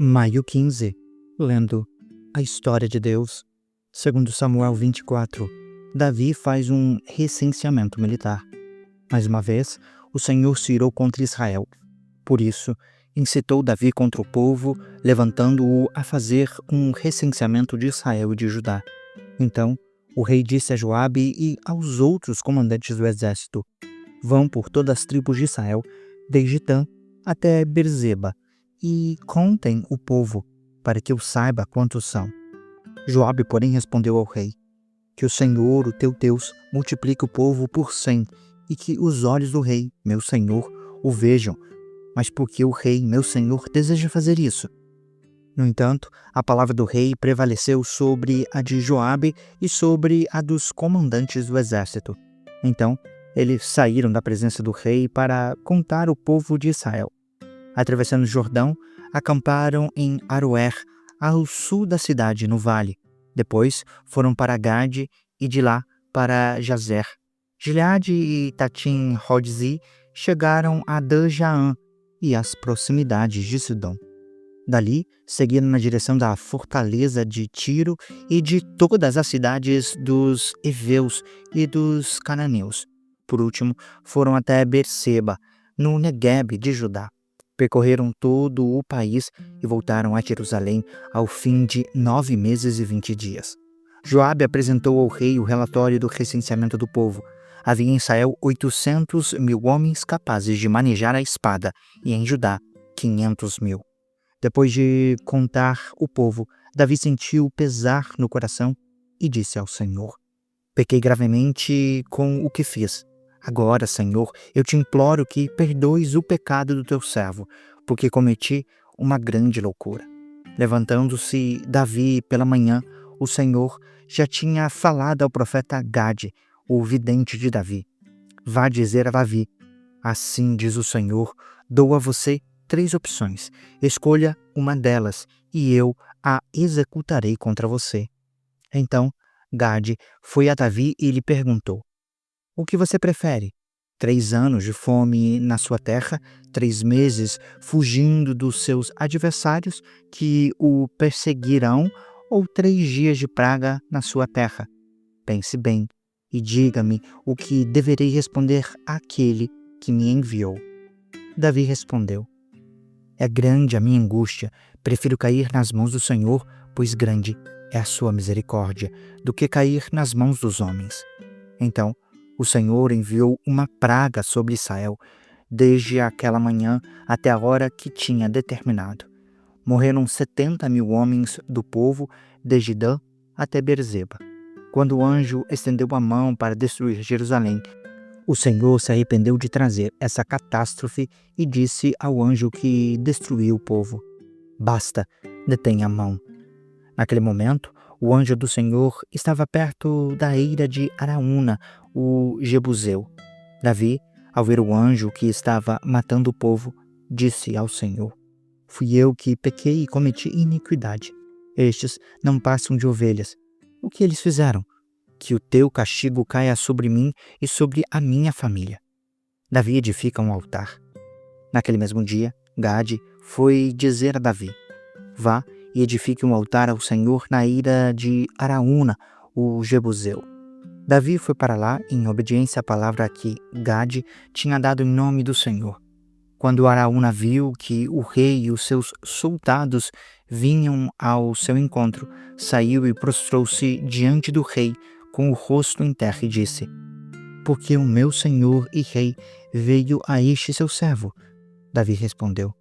Maio 15, lendo a história de Deus. Segundo Samuel 24, Davi faz um recenseamento militar. Mais uma vez, o Senhor se irou contra Israel. Por isso, incitou Davi contra o povo, levantando-o a fazer um recenseamento de Israel e de Judá. Então, o rei disse a Joabe e aos outros comandantes do exército: vão por todas as tribos de Israel, desde Dan até Berzeba, e contem o povo, para que eu saiba quantos são. Joabe, porém, respondeu ao rei: que o Senhor, o teu Deus, multiplique o povo por 100, e que os olhos do rei, meu senhor, o vejam. Mas por que o rei, meu senhor, deseja fazer isso? No entanto, a palavra do rei prevaleceu sobre a de Joabe e sobre a dos comandantes do exército. Então, eles saíram da presença do rei para contar o povo de Israel. Atravessando o Jordão, acamparam em Aroer, ao sul da cidade, no vale. Depois foram para Gade e de lá para Jazer. Gileade e Tatim-Hodzi chegaram a Dan-Jaã e às proximidades de Sidom. Dali, seguiram na direção da fortaleza de Tiro e de todas as cidades dos heveus e dos cananeus. Por último, foram até Berseba, no Neguebe de Judá. Percorreram todo o país e voltaram a Jerusalém ao fim de 9 meses e 20 dias. Joabe apresentou ao rei o relatório do recenseamento do povo. Havia em Israel 800.000 homens capazes de manejar a espada, e em Judá 500.000. Depois de contar o povo, Davi sentiu pesar no coração e disse ao Senhor: pequei gravemente com o que fiz. Agora, Senhor, eu te imploro que perdoes o pecado do teu servo, porque cometi uma grande loucura. Levantando-se Davi pela manhã, o Senhor já tinha falado ao profeta Gade, o vidente de Davi. Vá dizer a Davi: assim diz o Senhor, dou a você 3 opções. Escolha uma delas e eu a executarei contra você. Então, Gade foi a Davi e lhe perguntou: o que você prefere? 3 anos de fome na sua terra, 3 meses fugindo dos seus adversários que o perseguirão, ou 3 dias de praga na sua terra? Pense bem e diga-me o que deverei responder àquele que me enviou. Davi respondeu: é grande a minha angústia, prefiro cair nas mãos do Senhor, pois grande é a sua misericórdia, do que cair nas mãos dos homens. Então, o Senhor enviou uma praga sobre Israel, desde aquela manhã até a hora que tinha determinado. Morreram 70.000 homens do povo, desde Dan até Berzeba. Quando o anjo estendeu a mão para destruir Jerusalém, o Senhor se arrependeu de trazer essa catástrofe e disse ao anjo que destruiu o povo: basta, detenha a mão. Naquele momento, o anjo do Senhor estava perto da eira de Araúna, o Jebuseu. Davi, ao ver o anjo que estava matando o povo, disse ao Senhor: fui eu que pequei e cometi iniquidade. Estes não passam de ovelhas. O que eles fizeram? Que o teu castigo caia sobre mim e sobre a minha família. Davi edifica um altar. Naquele mesmo dia, Gade foi dizer a Davi: vá e edifique um altar ao Senhor na eira de Araúna, o Jebuseu. Davi foi para lá em obediência à palavra que Gade tinha dado em nome do Senhor. Quando Araúna viu que o rei e os seus soldados vinham ao seu encontro, saiu e prostrou-se diante do rei com o rosto em terra e disse: porque o meu senhor e rei veio a este seu servo? Davi respondeu: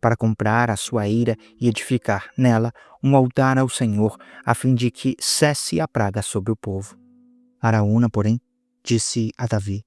para comprar a sua eira e edificar nela um altar ao Senhor, a fim de que cesse a praga sobre o povo. Araúna, porém, disse a Davi: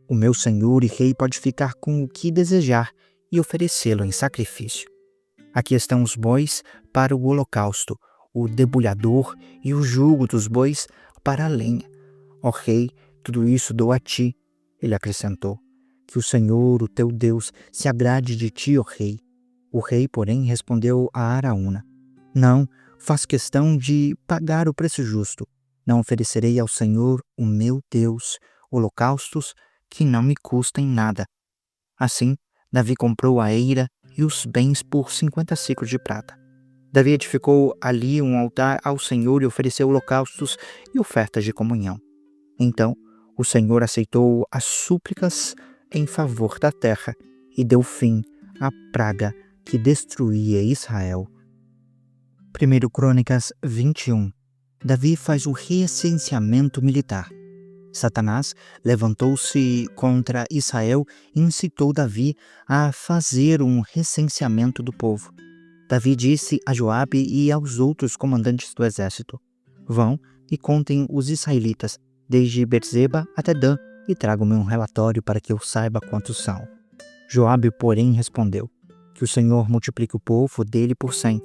o meu senhor e rei pode ficar com o que desejar e oferecê-lo em sacrifício. Aqui estão os bois para o holocausto, o debulhador e o jugo dos bois para a lenha. Ó rei, tudo isso dou a ti. Ele acrescentou: que o Senhor, o teu Deus, se agrade de ti, ó rei. O rei, porém, respondeu a Araúna: não, faço questão de pagar o preço justo. Não oferecerei ao Senhor, o meu Deus, holocaustos que não me custem nada. Assim, Davi comprou a eira e os bens por 50 siclos de prata. Davi edificou ali um altar ao Senhor e ofereceu holocaustos e ofertas de comunhão. Então, o Senhor aceitou as súplicas em favor da terra e deu fim à praga que destruía Israel. 1 Crônicas 21. Davi faz o recenseamento militar. Satanás levantou-se contra Israel e incitou Davi a fazer um recenseamento do povo. Davi disse a Joabe e aos outros comandantes do exército: vão e contem os israelitas, desde Berseba até Dan, e tragam-me um relatório para que eu saiba quantos são. Joabe, porém, respondeu: que o Senhor multiplique o povo dele por 100.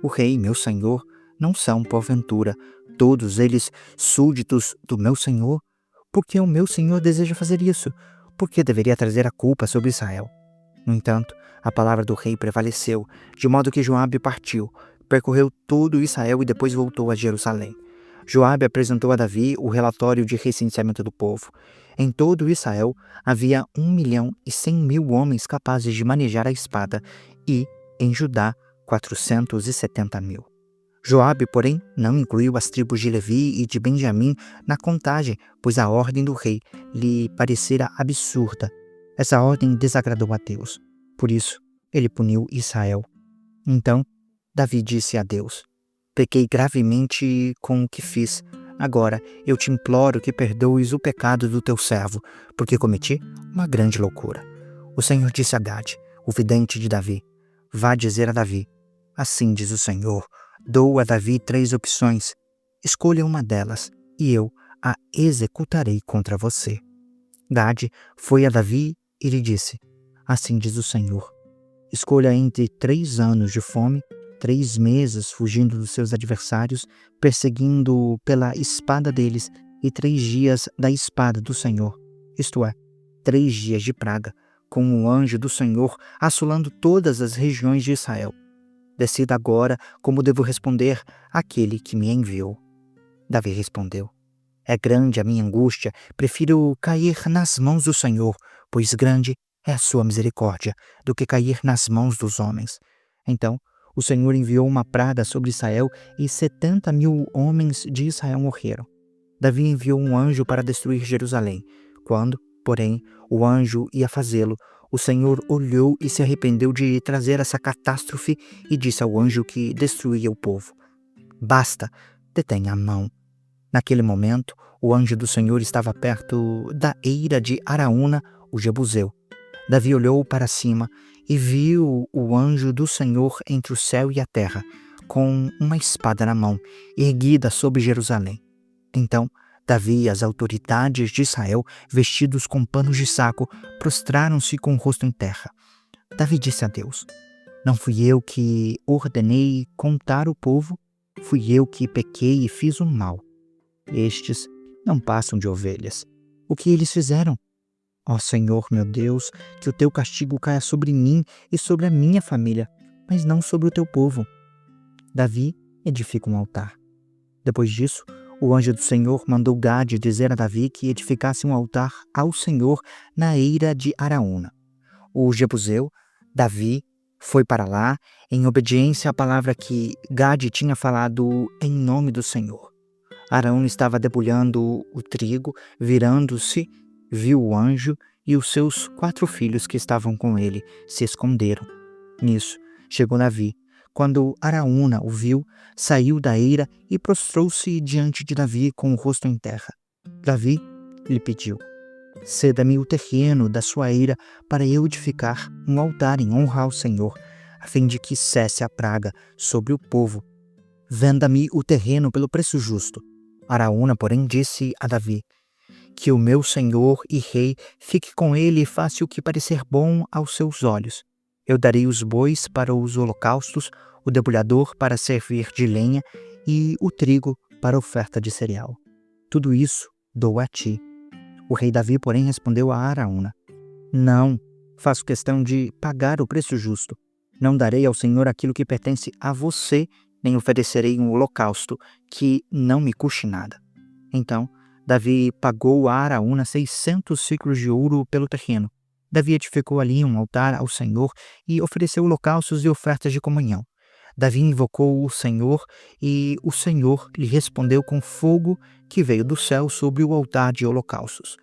O rei, meu senhor, não são, porventura, todos eles súditos do meu senhor? Por que o meu senhor deseja fazer isso? Por que deveria trazer a culpa sobre Israel? No entanto, a palavra do rei prevaleceu, de modo que Joabe partiu, percorreu todo Israel e depois voltou a Jerusalém. Joabe apresentou a Davi o relatório de recenseamento do povo. Em todo Israel havia 1.100.000 homens capazes de manejar a espada e, em Judá, 470.000. Joabe, porém, não incluiu as tribos de Levi e de Benjamim na contagem, pois a ordem do rei lhe parecera absurda. Essa ordem desagradou a Deus. Por isso, ele puniu Israel. Então, Davi disse a Deus: pequei gravemente com o que fiz. Agora, eu te imploro que perdoes o pecado do teu servo, porque cometi uma grande loucura. O Senhor disse a Gade, o vidente de Davi: vá dizer a Davi: assim diz o Senhor, dou a Davi 3 opções. Escolha uma delas, e eu a executarei contra você. Gade foi a Davi e lhe disse: assim diz o Senhor, escolha entre 3 anos de fome, 3 meses fugindo dos seus adversários, perseguindo pela espada deles, e 3 dias da espada do Senhor, isto é, 3 dias de praga, com o anjo do Senhor assolando todas as regiões de Israel. Decida agora como devo responder àquele que me enviou. Davi respondeu: é grande a minha angústia, prefiro cair nas mãos do Senhor, pois grande é a sua misericórdia, do que cair nas mãos dos homens. Então o Senhor enviou uma praga sobre Israel e 70.000 homens de Israel morreram. Davi enviou um anjo para destruir Jerusalém. Quando, porém, o anjo ia fazê-lo, o Senhor olhou e se arrependeu de trazer essa catástrofe e disse ao anjo que destruía o povo: basta, detenha a mão. Naquele momento, o anjo do Senhor estava perto da eira de Araúna, o Jebuseu. Davi olhou para cima e viu o anjo do Senhor entre o céu e a terra, com uma espada na mão, erguida sobre Jerusalém. Então, Davi e as autoridades de Israel, vestidos com panos de saco, prostraram-se com o rosto em terra. Davi disse a Deus: não fui eu que ordenei contar o povo? Fui eu que pequei e fiz o mal. Estes não passam de ovelhas. O que eles fizeram? Ó Senhor, meu Deus, que o teu castigo caia sobre mim e sobre a minha família, mas não sobre o teu povo. Davi edifica um altar. Depois disso, o anjo do Senhor mandou Gade dizer a Davi que edificasse um altar ao Senhor na eira de Araúna. O Jebuseu, Davi, foi para lá em obediência à palavra que Gade tinha falado em nome do Senhor. Araúna estava debulhando o trigo, virando-se, viu o anjo e os seus 4 filhos que estavam com ele se esconderam. Nisso, chegou Davi. Quando Araúna o viu, saiu da eira e prostrou-se diante de Davi com o rosto em terra. Davi lhe pediu: ceda-me o terreno da sua eira para eu edificar um altar em honra ao Senhor, a fim de que cesse a praga sobre o povo. Venda-me o terreno pelo preço justo. Araúna, porém, disse a Davi: que o meu senhor e rei fique com ele e faça o que parecer bom aos seus olhos. Eu darei os bois para os holocaustos, o debulhador para servir de lenha e o trigo para oferta de cereal. Tudo isso dou a ti. O rei Davi, porém, respondeu a Araúna: não, faço questão de pagar o preço justo. Não darei ao Senhor aquilo que pertence a você, nem oferecerei um holocausto que não me custe nada. Então, Davi pagou a Araúna 600 siclos de ouro pelo terreno. Davi edificou ali um altar ao Senhor e ofereceu holocaustos e ofertas de comunhão. Davi invocou o Senhor e o Senhor lhe respondeu com fogo que veio do céu sobre o altar de holocaustos.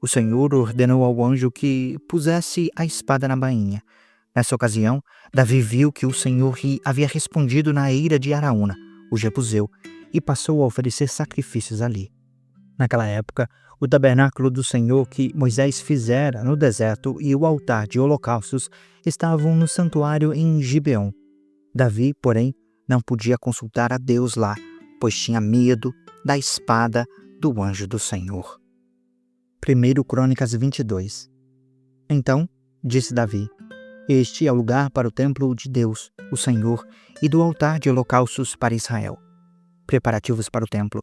O Senhor ordenou ao anjo que pusesse a espada na bainha. Nessa ocasião, Davi viu que o Senhor lhe havia respondido na eira de Araúna, o Jebuseu, e passou a oferecer sacrifícios ali. Naquela época, o tabernáculo do Senhor que Moisés fizera no deserto e o altar de holocaustos estavam no santuário em Gibeon. Davi, porém, não podia consultar a Deus lá, pois tinha medo da espada do anjo do Senhor. 1 Crônicas 22. Então, disse Davi: Este é o lugar para o templo de Deus, o Senhor, e do altar de holocaustos para Israel. Preparativos para o templo.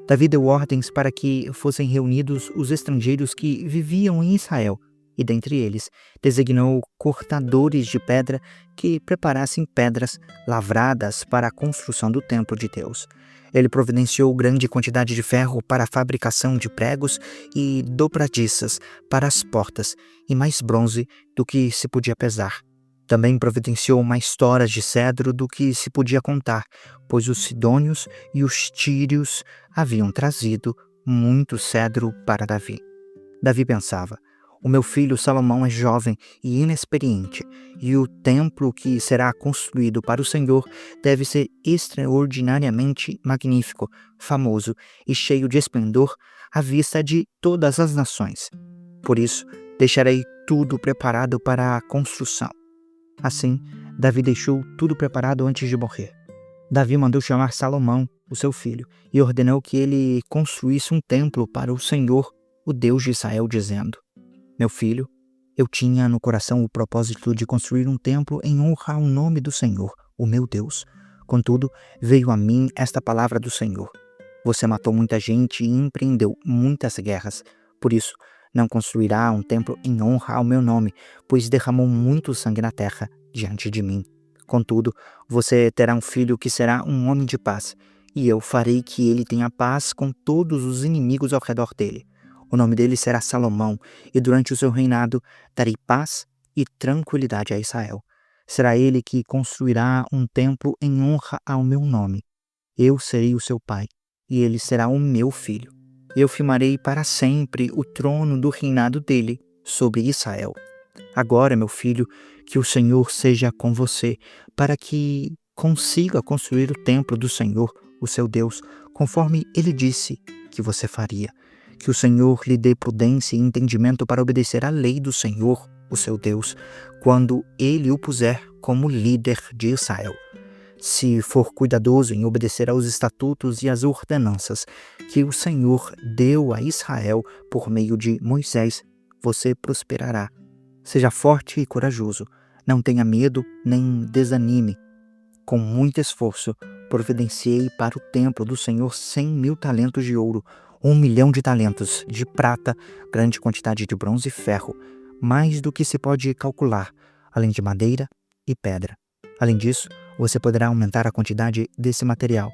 Davi deu ordens para que fossem reunidos os estrangeiros que viviam em Israel, e dentre eles designou cortadores de pedra que preparassem pedras lavradas para a construção do templo de Deus. Ele providenciou grande quantidade de ferro para a fabricação de pregos e dobradiças para as portas, e mais bronze do que se podia pesar. Também providenciou mais toras de cedro do que se podia contar, pois os sidônios e os tírios haviam trazido muito cedro para Davi. Davi pensava: o meu filho Salomão é jovem e inexperiente, e o templo que será construído para o Senhor deve ser extraordinariamente magnífico, famoso e cheio de esplendor à vista de todas as nações. Por isso, deixarei tudo preparado para a construção. Assim, Davi deixou tudo preparado antes de morrer. Davi mandou chamar Salomão, o seu filho, e ordenou que ele construísse um templo para o Senhor, o Deus de Israel, dizendo: Meu filho, eu tinha no coração o propósito de construir um templo em honra ao nome do Senhor, o meu Deus. Contudo, veio a mim esta palavra do Senhor: Você matou muita gente e empreendeu muitas guerras. Por isso, não construirá um templo em honra ao meu nome, pois derramou muito sangue na terra diante de mim. Contudo, você terá um filho que será um homem de paz, e eu farei que ele tenha paz com todos os inimigos ao redor dele. O nome dele será Salomão, e durante o seu reinado darei paz e tranquilidade a Israel. Será ele que construirá um templo em honra ao meu nome. Eu serei o seu pai, e ele será o meu filho. Eu firmarei para sempre o trono do reinado dele sobre Israel. Agora, meu filho, que o Senhor seja com você, para que consiga construir o templo do Senhor, o seu Deus, conforme ele disse que você faria. Que o Senhor lhe dê prudência e entendimento para obedecer à lei do Senhor, o seu Deus, quando ele o puser como líder de Israel. Se for cuidadoso em obedecer aos estatutos e às ordenanças que o Senhor deu a Israel por meio de Moisés, você prosperará. Seja forte e corajoso, não tenha medo nem desanime. Com muito esforço, providenciei para o templo do Senhor 100.000 talentos de ouro, 1.000.000 de talentos de prata, grande quantidade de bronze e ferro, mais do que se pode calcular, além de madeira e pedra. Além disso, você poderá aumentar a quantidade desse material.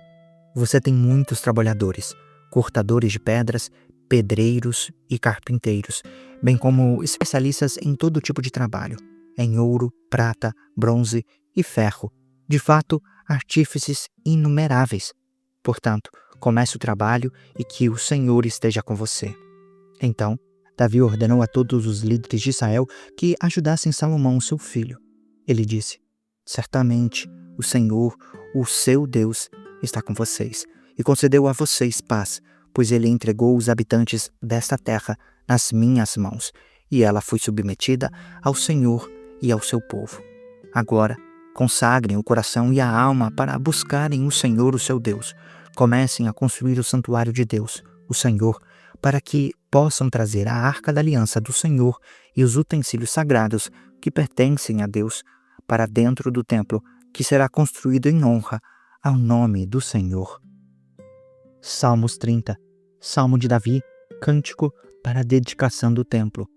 Você tem muitos trabalhadores, cortadores de pedras, pedreiros e carpinteiros, bem como especialistas em todo tipo de trabalho, em ouro, prata, bronze e ferro. De fato, artífices inumeráveis. Portanto, comece o trabalho e que o Senhor esteja com você. Então, Davi ordenou a todos os líderes de Israel que ajudassem Salomão, seu filho. Ele disse: Certamente, o Senhor, o seu Deus, está com vocês e concedeu a vocês paz, pois ele entregou os habitantes desta terra nas minhas mãos, e ela foi submetida ao Senhor e ao seu povo. Agora, consagrem o coração e a alma para buscarem o Senhor, o seu Deus. Comecem a construir o santuário de Deus, o Senhor, para que possam trazer a arca da aliança do Senhor e os utensílios sagrados que pertencem a Deus para dentro do templo que será construído em honra ao nome do Senhor. Salmos 30. Salmo de Davi, cântico para a dedicação do templo.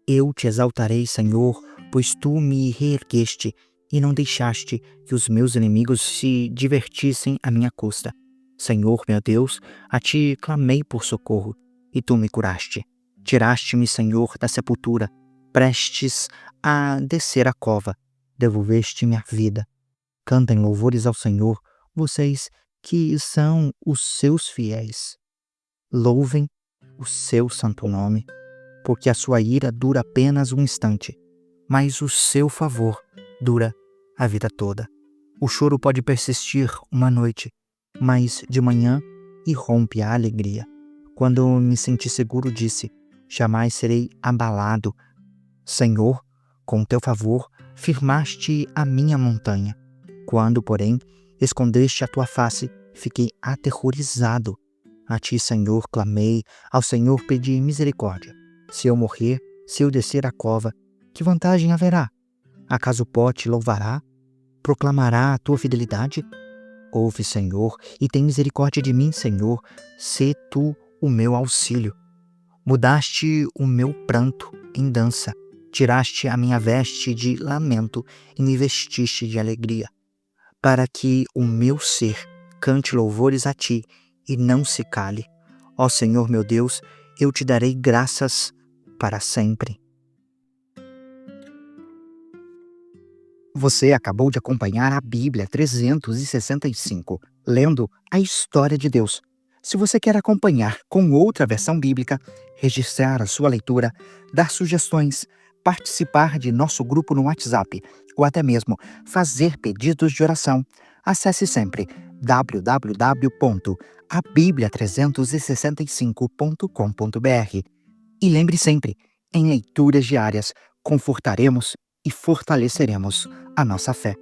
Eu te exaltarei, Senhor, pois tu me reergueste e não deixaste que os meus inimigos se divertissem à minha custa. Senhor, meu Deus, a ti clamei por socorro, e tu me curaste. Tiraste-me, Senhor, da sepultura, prestes a descer a cova, devolveste-me a vida. Cantem louvores ao Senhor, vocês que são os seus fiéis. Louvem o seu santo nome, porque a sua ira dura apenas um instante, mas o seu favor dura a vida toda. O choro pode persistir uma noite, mas de manhã irrompe a alegria. Quando me senti seguro, disse: jamais serei abalado. Senhor, com teu favor, firmaste a minha montanha. Quando, porém, escondeste a tua face, fiquei aterrorizado. A ti, Senhor, clamei, ao Senhor pedi misericórdia. Se eu morrer, se eu descer a cova, que vantagem haverá? Acaso Pó te louvará? Proclamará a tua fidelidade? Ouve, Senhor, e tem misericórdia de mim, Senhor. Sê tu o meu auxílio. Mudaste o meu pranto em dança. Tiraste a minha veste de lamento e me vestiste de alegria, para que o meu ser cante louvores a ti e não se cale. Ó Senhor meu Deus, eu te darei graças para sempre. Você acabou de acompanhar a Bíblia 365, lendo a história de Deus. Se você quer acompanhar com outra versão bíblica, registrar a sua leitura, dar sugestões, participar de nosso grupo no WhatsApp ou até mesmo fazer pedidos de oração, acesse sempre www.abiblia365.com.br. E lembre sempre, em leituras diárias, confortaremos e fortaleceremos a nossa fé.